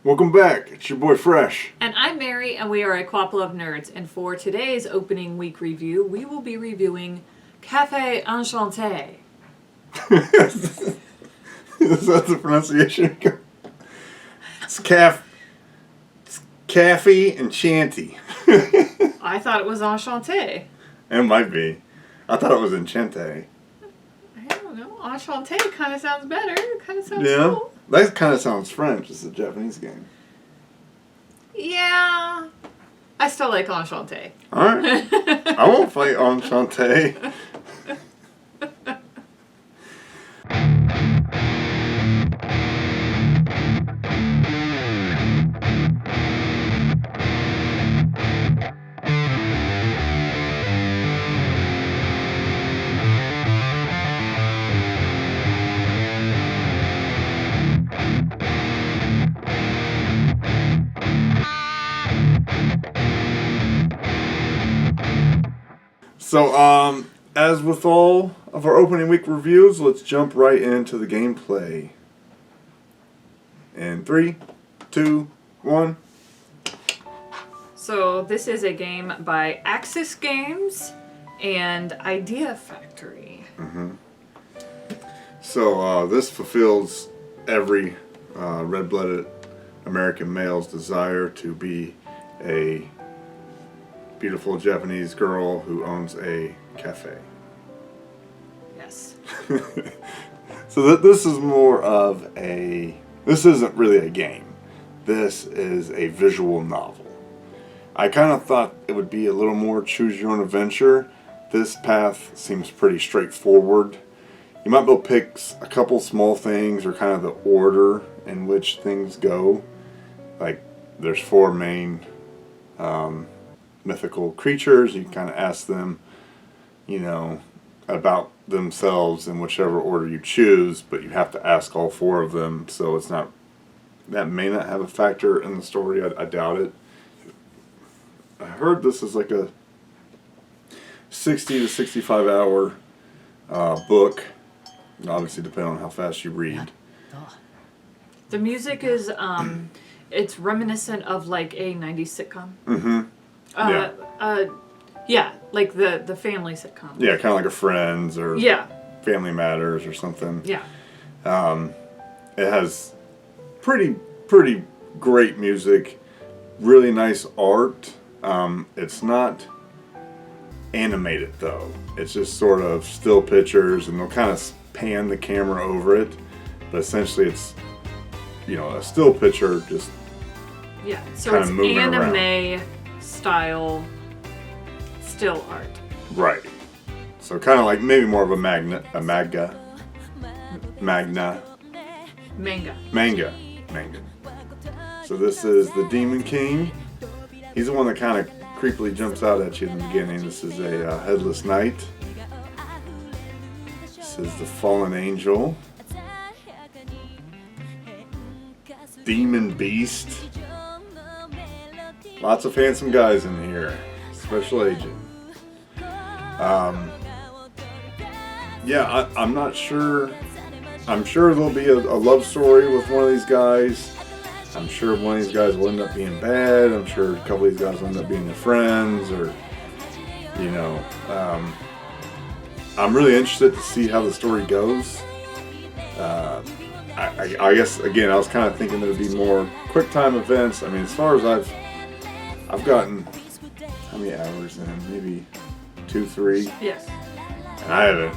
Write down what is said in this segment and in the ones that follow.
Welcome back. It's your boy Fresh. And I'm Mary, and we are a Co-ople of nerds. And for today's opening week review, we will be reviewing Cafe Enchante. Is that the pronunciation? It's Cafe Enchante. I thought it was Enchante. It might be. I thought it was Enchante. I don't know. Enchante kind of sounds better. Kind of sounds Yeah. cool. That kind of sounds French. It's a Japanese game. Yeah. I still like Enchante. Alright. I won't fight Enchante. So, as with all of our opening week reviews, let's jump right into the gameplay. In 3, 2, 1. So this is a game by Axis Games and Idea Factory. So, this fulfills every red-blooded American male's desire to be a beautiful Japanese girl who owns a cafe. Yes. So this is more of this isn't really a game. This is a visual novel. I kind of thought it would be a little more choose your own adventure. This path seems pretty straightforward. You might be able to pick a couple small things or kind of the order in which things go. Like there's 4 main mythical creatures. You can kind of ask them, about themselves in whichever order you choose, but you have to ask all 4 of them, so that may not have a factor in the story. I doubt it. I heard this is like a 60 to 65 hour book, obviously depending on how fast you read. The music is, it's reminiscent of like a 90s sitcom. Yeah, like the family sitcom. Yeah, kind of like a Friends or Family Matters or something. Yeah. It has pretty great music, really nice art. It's not animated though. It's just sort of still pictures, and they'll kind of pan the camera over it. But essentially, it's a still picture, just So kinda it's moving anime around. style still art. Right. So kind of like maybe more of a manga. So this is the Demon King. He's the one that kind of creepily jumps out at you in the beginning. This is a headless knight. This is the Fallen Angel. Demon Beast. Lots of handsome guys in here. Special Agent. I'm not sure. I'm sure there'll be a love story with one of these guys. I'm sure one of these guys will end up being bad. I'm sure a couple of these guys will end up being their friends, or I'm really interested to see how the story goes. I guess again, I was kind of thinking there'd be more quick time events. I mean, as far as I've gotten how many hours in? Maybe 2, 3. Yes. And I haven't.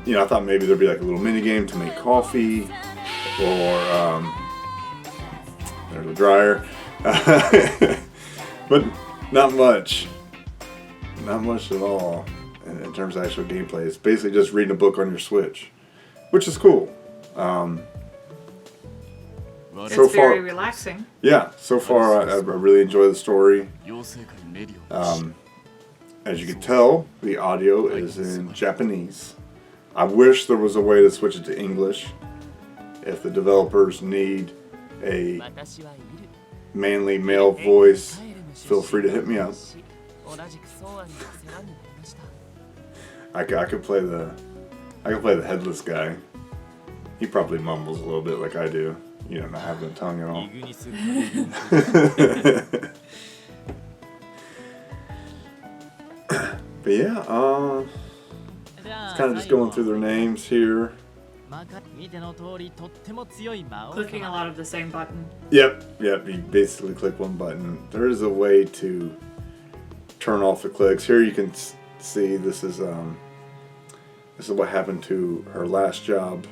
I thought maybe there'd be like a little mini game to make coffee, or there's a dryer, but not much. Not much at all in terms of actual gameplay. It's basically just reading a book on your Switch, which is cool. It's so very far, relaxing. yeah. So far, I really enjoy the story. As you can tell, the audio is in Japanese. I wish there was a way to switch it to English. If the developers need a manly male voice, feel free to hit me up. I could play the headless guy. He probably mumbles a little bit like I do. not having the tongue at all. イグニスカレー But yeah, it's kind of just going through their names here. 見ての通りとっても強い魔王 Clicking a 様 lot of the same button. Yep. You basically click one button. There is a way to turn off the clicks. Here you can see this is what happened to her last job.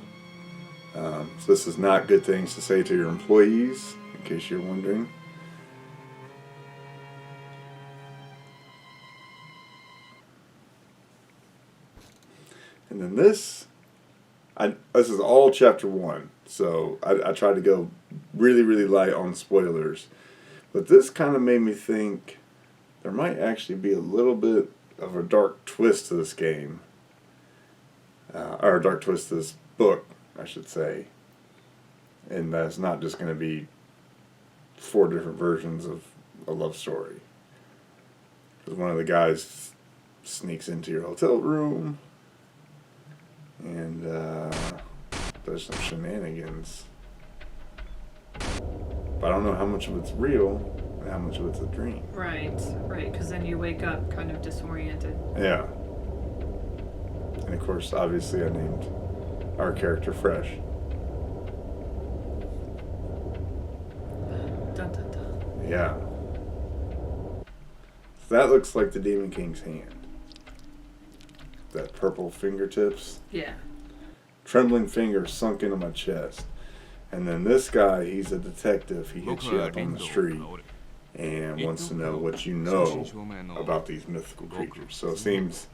So this is not good things to say to your employees, in case you're wondering. And then this is all chapter 1, so I tried to go really, really light on spoilers. But this kind of made me think there might actually be a little bit of a dark twist to this game. Or a dark twist to this book, I should say. And that's not just going to be 4 different versions of a love story. Because one of the guys sneaks into your hotel room and there's some shenanigans. But I don't know how much of it's real and how much of it's a dream. Right, because then you wake up kind of disoriented. Yeah. And of course, obviously, I named our character Fresh. Dun dun dun. Yeah. So that looks like the Demon King's hand. That purple fingertips. Yeah. Trembling fingers sunk into my chest. And then this guy, he's a detective. He hits you up on the street and wants to know what you know about these mythical creatures. So it seems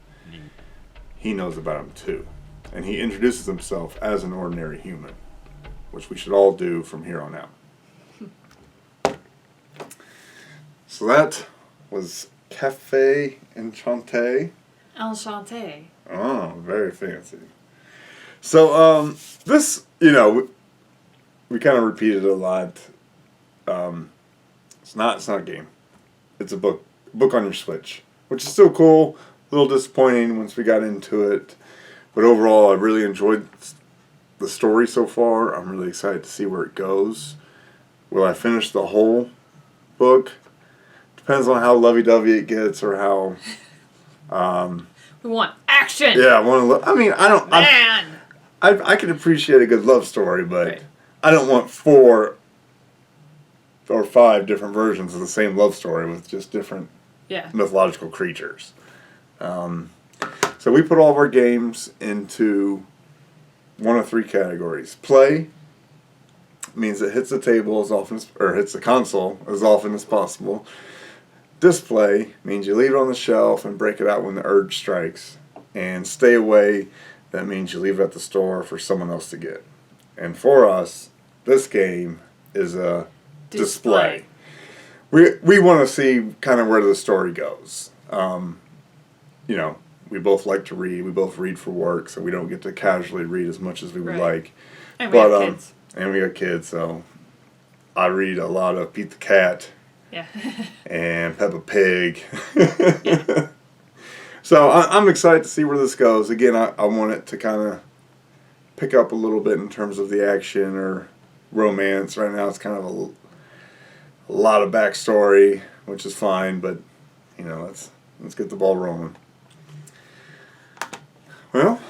he knows about them too. And he introduces himself as an ordinary human, which we should all do from here on out. So that was Cafe Enchante. Enchanté. Oh, very fancy. So, this, we kind of repeated a lot. It's not a game. It's a book on your Switch, which is still cool. A little disappointing once we got into it, but overall, I really enjoyed the story so far. I'm really excited to see where it goes. Will I finish the whole book? Depends on how lovey-dovey it gets, or how. We want action. Yeah, I want to. I mean, I don't. Man. I can appreciate a good love story, but Right. I don't want 4 or 5 different versions of the same love story with just different mythological creatures. So we put all of our games into one of 3 categories. Play means it hits the table as often as, or hits the console as often as possible. Display means you leave it on the shelf and break it out when the urge strikes. And stay away, that means you leave it at the store for someone else to get. And for us, this game is a display. We want to see kind of where the story goes. We both like to read. We both read for work, so we don't get to casually read as much as we would like. And we have kids. And we got kids, so I read a lot of Pete the Cat. Yeah. And Peppa Pig. Yeah. So I'm excited to see where this goes. Again, I want it to kind of pick up a little bit in terms of the action or romance. Right now it's kind of a lot of backstory, which is fine, but let's get the ball rolling. Well,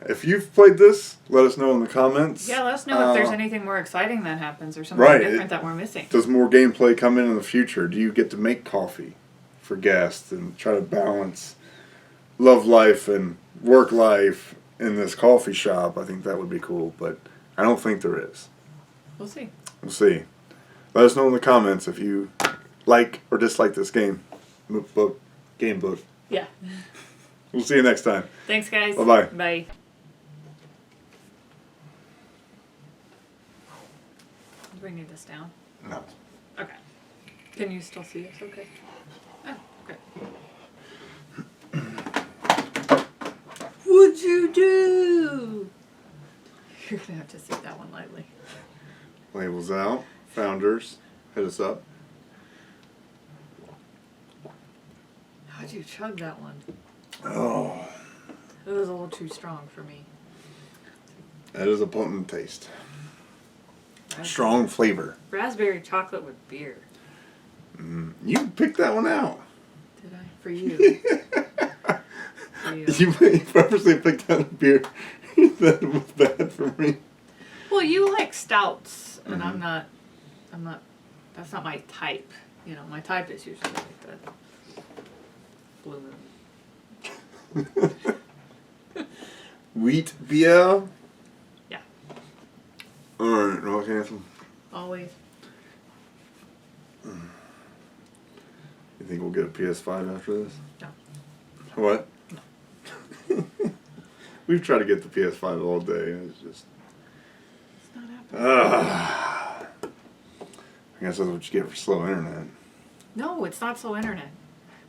if you've played this, let us know in the comments. Yeah, let us know if there's anything more exciting that happens or something different that we're missing. Does more gameplay come in the future? Do you get to make coffee for guests and try to balance love life and work life in this coffee shop? I think that would be cool, but I don't think there is. We'll see. We'll see. Let us know in the comments if you like or dislike this game book. Yeah. We'll see you next time. Thanks, guys. Bye-bye. Bye. Do we need this down? No. Okay. Can you still see us? Okay. Oh, okay. What'd you do? You're gonna have to say that one lightly. Labels out. Founders, hit us up. How'd you chug that one? Oh. It was a little too strong for me. That is a potent taste. Strong flavor. Raspberry chocolate with beer. You picked that one out. Did I? For you. For you. You purposely picked out a beer that was bad for me. Well, you like stouts, and I'm not, that's not my type. You know, my type is usually like the Blue Moon. Wheat beer. Yeah. Alright, rock anthem. Always. You think we'll get a PS5 after this? No. What? No. We've tried to get the PS5 all day, and it's just. It's not happening. I guess that's what you get for slow internet. No, it's not slow internet.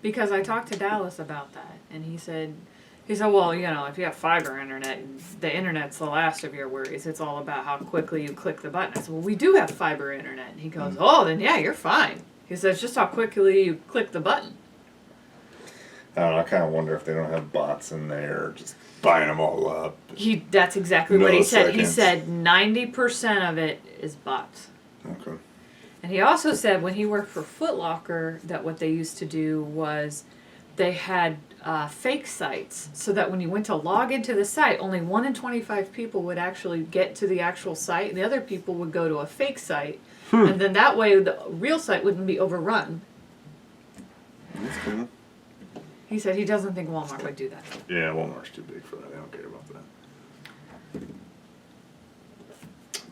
Because I talked to Dallas about that, and he said, well, you know, if you have fiber internet, the internet's the last of your worries. It's all about how quickly you click the button. I said, well, we do have fiber internet. And he goes, oh, then yeah, you're fine. He says, just how quickly you click the button. I don't know, I kind of wonder if they don't have bots in there just buying them all up. That's exactly what he said. He Milliseconds. said 90% of it is bots. Okay. And he also said when he worked for Foot Locker that what they used to do was they had fake sites so that when you went to log into the site, only 1 in 25 people would actually get to the actual site, and the other people would go to a fake site. And then that way the real site wouldn't be overrun. That's cool. He said he doesn't think Walmart would do that. Yeah, Walmart's too big for that. They don't care about that.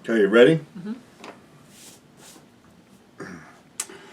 Okay, you ready? Mm-hmm.